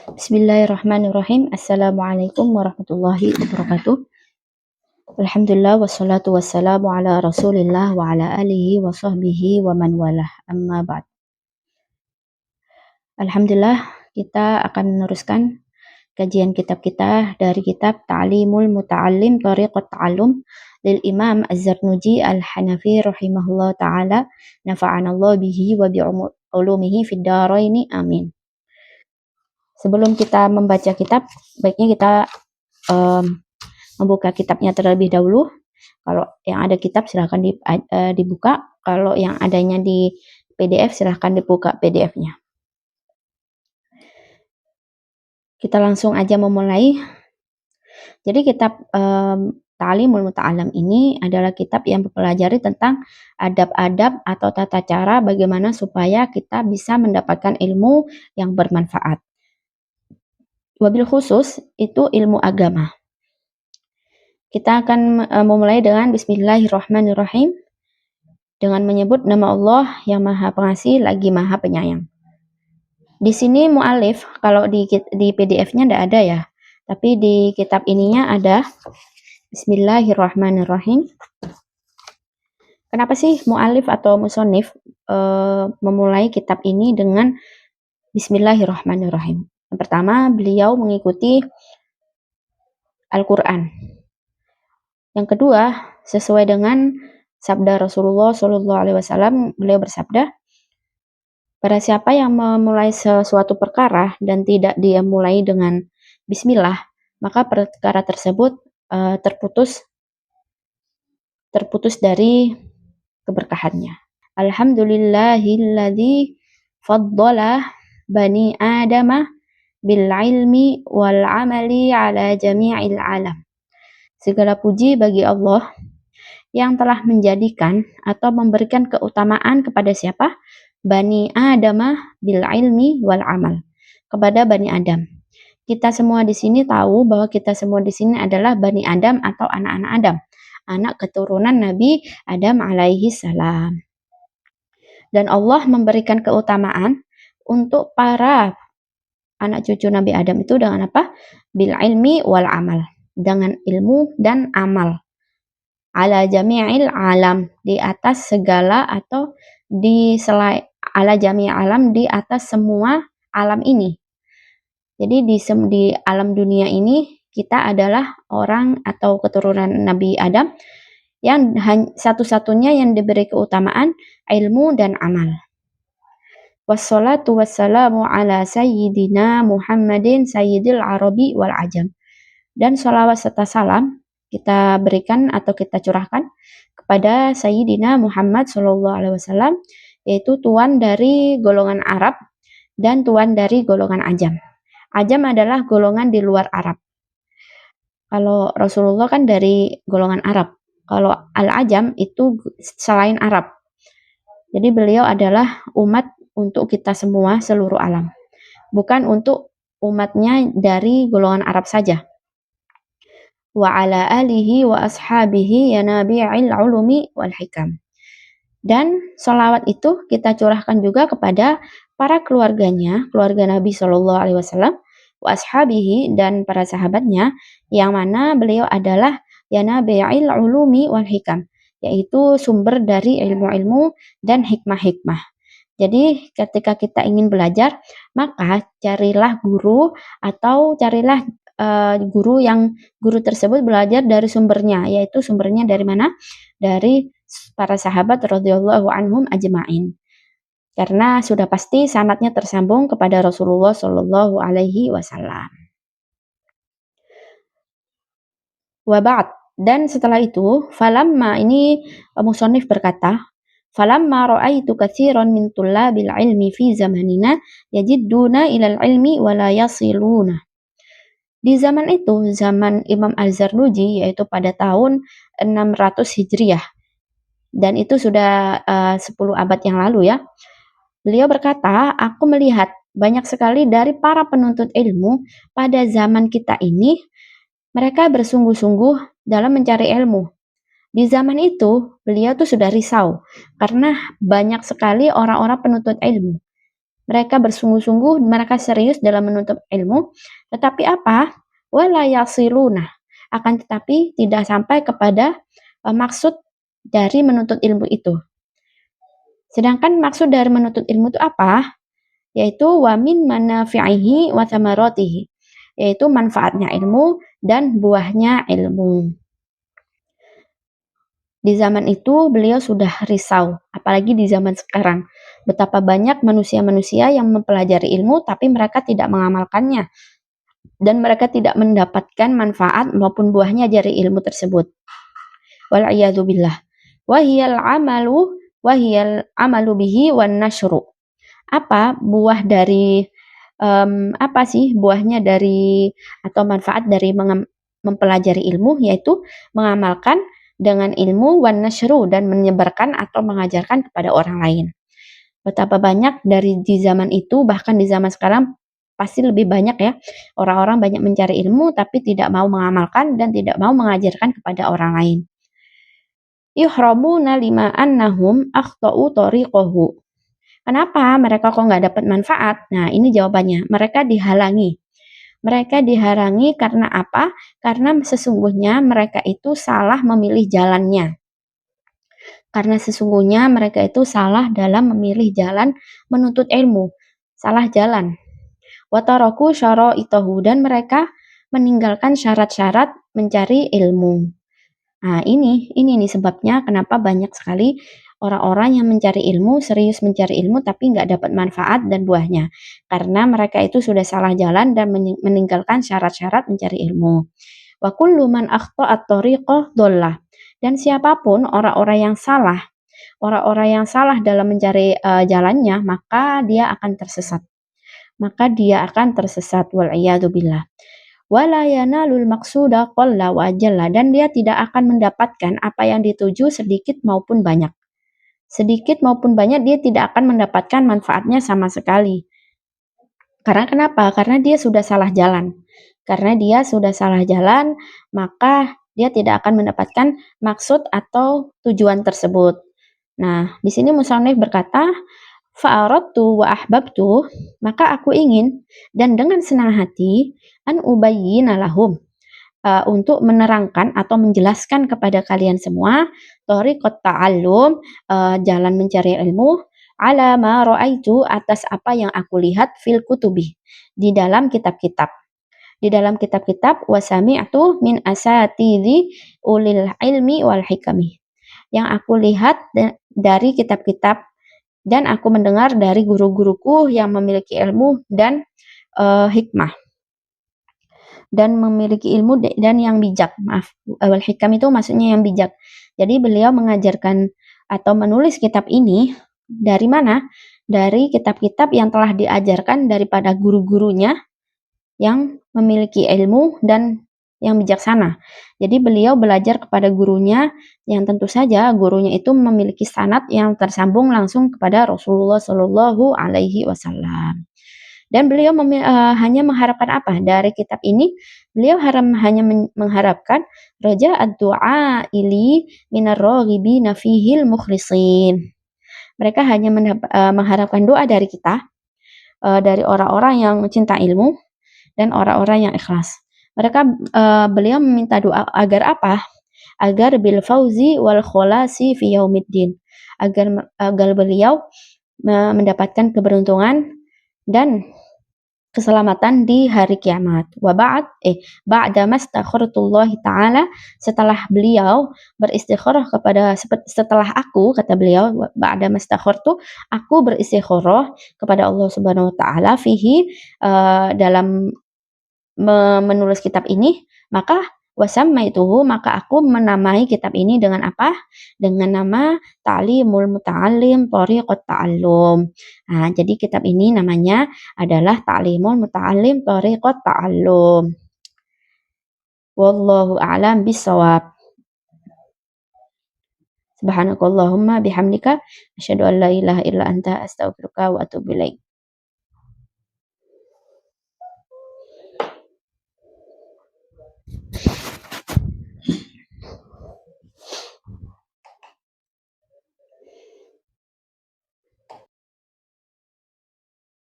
Bismillahirrahmanirrahim. Assalamualaikum warahmatullahi wabarakatuh. Alhamdulillah wassalatu wassalamu ala Rasulillah wa ala alihi wa sahbihi wa man walah. Amma ba'd. Alhamdulillah, kita akan meneruskan kajian kitab kita dari kitab Ta'limul Muta'allim Tariqat Ta'allum lil Imam Az-Zarnuji Al-Hanafi rahimahullah ta'ala, nafa'anallah bihi wa bi'ulumihi fid dharaini amin. Sebelum kita membaca kitab, baiknya kita membuka kitabnya terlebih dahulu. Kalau yang ada kitab silahkan dibuka. Kalau yang adanya di PDF silahkan dibuka PDF-nya. Kita langsung aja memulai. Jadi kitab Ta'limul Muta'allam ini adalah kitab yang mempelajari tentang adab-adab atau tata cara bagaimana supaya kita bisa mendapatkan ilmu yang bermanfaat. Wabil khusus itu ilmu agama. Kita akan memulai dengan Bismillahirrahmanirrahim, dengan menyebut nama Allah yang Maha Pengasih lagi Maha Penyayang. Di sini mu'alif, kalau di PDF-nya tidak ada ya, tapi di kitab ininya ada. Bismillahirrahmanirrahim. Kenapa sih mu'alif atau musonif memulai kitab ini dengan Bismillahirrahmanirrahim? Yang pertama, beliau mengikuti Al-Quran. Yang kedua, sesuai dengan sabda Rasulullah SAW, beliau bersabda, pada siapa yang memulai sesuatu perkara dan tidak dia mulai dengan Bismillah, maka perkara tersebut terputus dari keberkahannya. Alhamdulillahilladzi faddala bani adama bil ilmi wal amali ala jami'il alam. Segala puji bagi Allah yang telah menjadikan atau memberikan keutamaan kepada siapa? Bani Adamah bil ilmi wal amal. Kepada Bani Adam. Kita semua di sini tahu bahwa kita semua di sini adalah Bani Adam atau anak-anak Adam. Anak keturunan Nabi Adam alaihi salam. Dan Allah memberikan keutamaan untuk para anak cucu Nabi Adam itu dengan apa? Bil ilmi wal amal. Dengan ilmu dan amal. Ala jami'il alam, di atas segala atau di selain ala jami'il alam, di atas semua alam ini. Jadi di alam dunia ini kita adalah orang atau keturunan Nabi Adam yang satu-satunya yang diberi keutamaan ilmu dan amal. Wassalatu wassalamu ala sayyidina Muhammadin sayyidil arabi wal ajam. Dan sholawat serta salam kita berikan atau kita curahkan kepada Sayyidina Muhammad SAW, yaitu tuan dari golongan Arab dan tuan dari golongan Ajam. Ajam adalah golongan di luar Arab. Kalau Rasulullah kan dari golongan Arab. Kalau Al-Ajam itu selain Arab. Jadi beliau adalah umat untuk kita semua seluruh alam. Bukan untuk umatnya dari golongan Arab saja. Wa ala alihi wa ashabihi ya nabi'il ulumi wal hikam. Dan sholawat itu kita curahkan juga kepada para keluarganya, keluarga Nabi SAW, wa ashabihi dan para sahabatnya, yang mana beliau adalah ya nabi'il ulumi wal hikam, yaitu sumber dari ilmu-ilmu dan hikmah-hikmah. Jadi ketika kita ingin belajar, maka carilah guru atau carilah guru tersebut belajar dari sumbernya, yaitu sumbernya dari mana? Dari para sahabat radhiyallahu anhum ajma'in. Karena sudah pasti sanadnya tersambung kepada Rasulullah sallallahu alaihi wasallam. Wa ba'd, dan setelah itu, falamma ini musannif berkata, falamma ra'aitu katsiran min tullabil ilmi fi zamanina yajidduna ilal ilmi wa la yasiluna. Di zaman itu, zaman Imam Az-Zarnuji, yaitu pada tahun 600 Hijriah. Dan itu sudah 10 abad yang lalu ya. Beliau berkata, aku melihat banyak sekali dari para penuntut ilmu pada zaman kita ini, mereka bersungguh-sungguh dalam mencari ilmu. Di zaman itu, beliau tuh sudah risau, karena banyak sekali orang-orang penuntut ilmu. Mereka bersungguh-sungguh, mereka serius dalam menuntut ilmu, tetapi apa? Wala yasiluna, akan tetapi tidak sampai kepada maksud dari menuntut ilmu itu. Sedangkan maksud dari menuntut ilmu itu apa? Yaitu wamin manafi'ihi wa thamaratihi, yaitu manfaatnya ilmu dan buahnya ilmu. Di zaman itu beliau sudah risau, apalagi di zaman sekarang. Betapa banyak manusia-manusia yang mempelajari ilmu tapi mereka tidak mengamalkannya dan mereka tidak mendapatkan manfaat maupun buahnya dari ilmu tersebut. Wal'iyadzubillah. Wahiyal amalu bihi wan nashru. Apa buah dari apa sih buahnya dari atau manfaat dari mempelajari ilmu, yaitu mengamalkan dengan ilmu wan nashru, dan menyebarkan atau mengajarkan kepada orang lain. Betapa banyak dari di zaman itu, bahkan di zaman sekarang pasti lebih banyak ya, orang-orang banyak mencari ilmu tapi tidak mau mengamalkan dan tidak mau mengajarkan kepada orang lain. Yuhramuna lima annahum akhtau tariqahu. Kenapa mereka kok nggak dapat manfaat? Nah, ini jawabannya. Mereka dihalangi. Mereka dihalangi karena apa? Karena sesungguhnya mereka itu salah memilih jalannya. Karena sesungguhnya mereka itu salah dalam memilih jalan menuntut ilmu. Salah jalan. Wataraku syara'itahu, dan mereka meninggalkan syarat-syarat mencari ilmu. Nah, ini nih sebabnya kenapa banyak sekali orang-orang yang mencari ilmu, serius mencari ilmu, tapi nggak dapat manfaat dan buahnya. Karena mereka itu sudah salah jalan dan meninggalkan syarat-syarat mencari ilmu. Wa kullu man akhta'at thariqah dhallah. Dan siapapun orang-orang yang salah dalam mencari jalannya, maka dia akan tersesat. Wal iyadu billah. Wala yanalul maqsuda qalla wa jalla, dan dia tidak akan mendapatkan apa yang dituju sedikit maupun banyak. Sedikit maupun banyak dia tidak akan mendapatkan manfaatnya sama sekali. Karena kenapa? Karena dia sudah salah jalan. Maka dia tidak akan mendapatkan maksud atau tujuan tersebut. Nah, di sini musannif berkata, fa'aradtu wa ahbabtu, maka aku ingin dan dengan senang hati an ubayyina lahum, untuk menerangkan atau menjelaskan kepada kalian semua thariqat ta'allum, jalan mencari ilmu, ala ma ra'aitu, atas apa yang aku lihat, fil kutubi, di dalam kitab-kitab. Wa sami'tu min asatidhi ulil ilmi wal hikami, yang aku lihat dari kitab-kitab dan aku mendengar dari guru-guruku yang memiliki ilmu dan hikmah, dan memiliki ilmu dan yang bijak. Wal hikam itu maksudnya yang bijak. Jadi beliau mengajarkan atau menulis kitab ini dari mana? Dari kitab-kitab yang telah diajarkan daripada guru-gurunya yang memiliki ilmu dan yang bijaksana. Jadi beliau belajar kepada gurunya yang tentu saja gurunya itu memiliki sanad yang tersambung langsung kepada Rasulullah Shallallahu Alaihi Wasallam. Dan beliau hanya mengharapkan apa dari kitab ini? Beliau hanya mengharapkan raja ad-du'a ili minar raghibina fihil mukhlisin. Mereka hanya mengharapkan doa dari kita, dari orang-orang yang mencinta ilmu dan orang-orang yang ikhlas. Beliau meminta doa agar apa? Agar bil fauzi wal khulasi fi yaumiddin. Agar beliau mendapatkan keberuntungan dan keselamatan di hari kiamat. Ba'da mastakhartullah ta'ala, setelah beliau beristikharah setelah aku, kata beliau, ba'da mastakhartu, aku beristikharah kepada Allah Subhanahu wa taala fihi, dalam menulis kitab ini, maka maka aku menamai kitab ini dengan apa? Dengan nama Ta'limul Muta'allim Thariqat Ta'allum. Nah, jadi kitab ini namanya adalah Ta'limul Muta'allim Thariqat Ta'allum. Wallahu a'lam bishawab. Subhanakallahumma bihamdika asyhadu an la ilaha illa anta astaghfiruka wa atubu ilaik.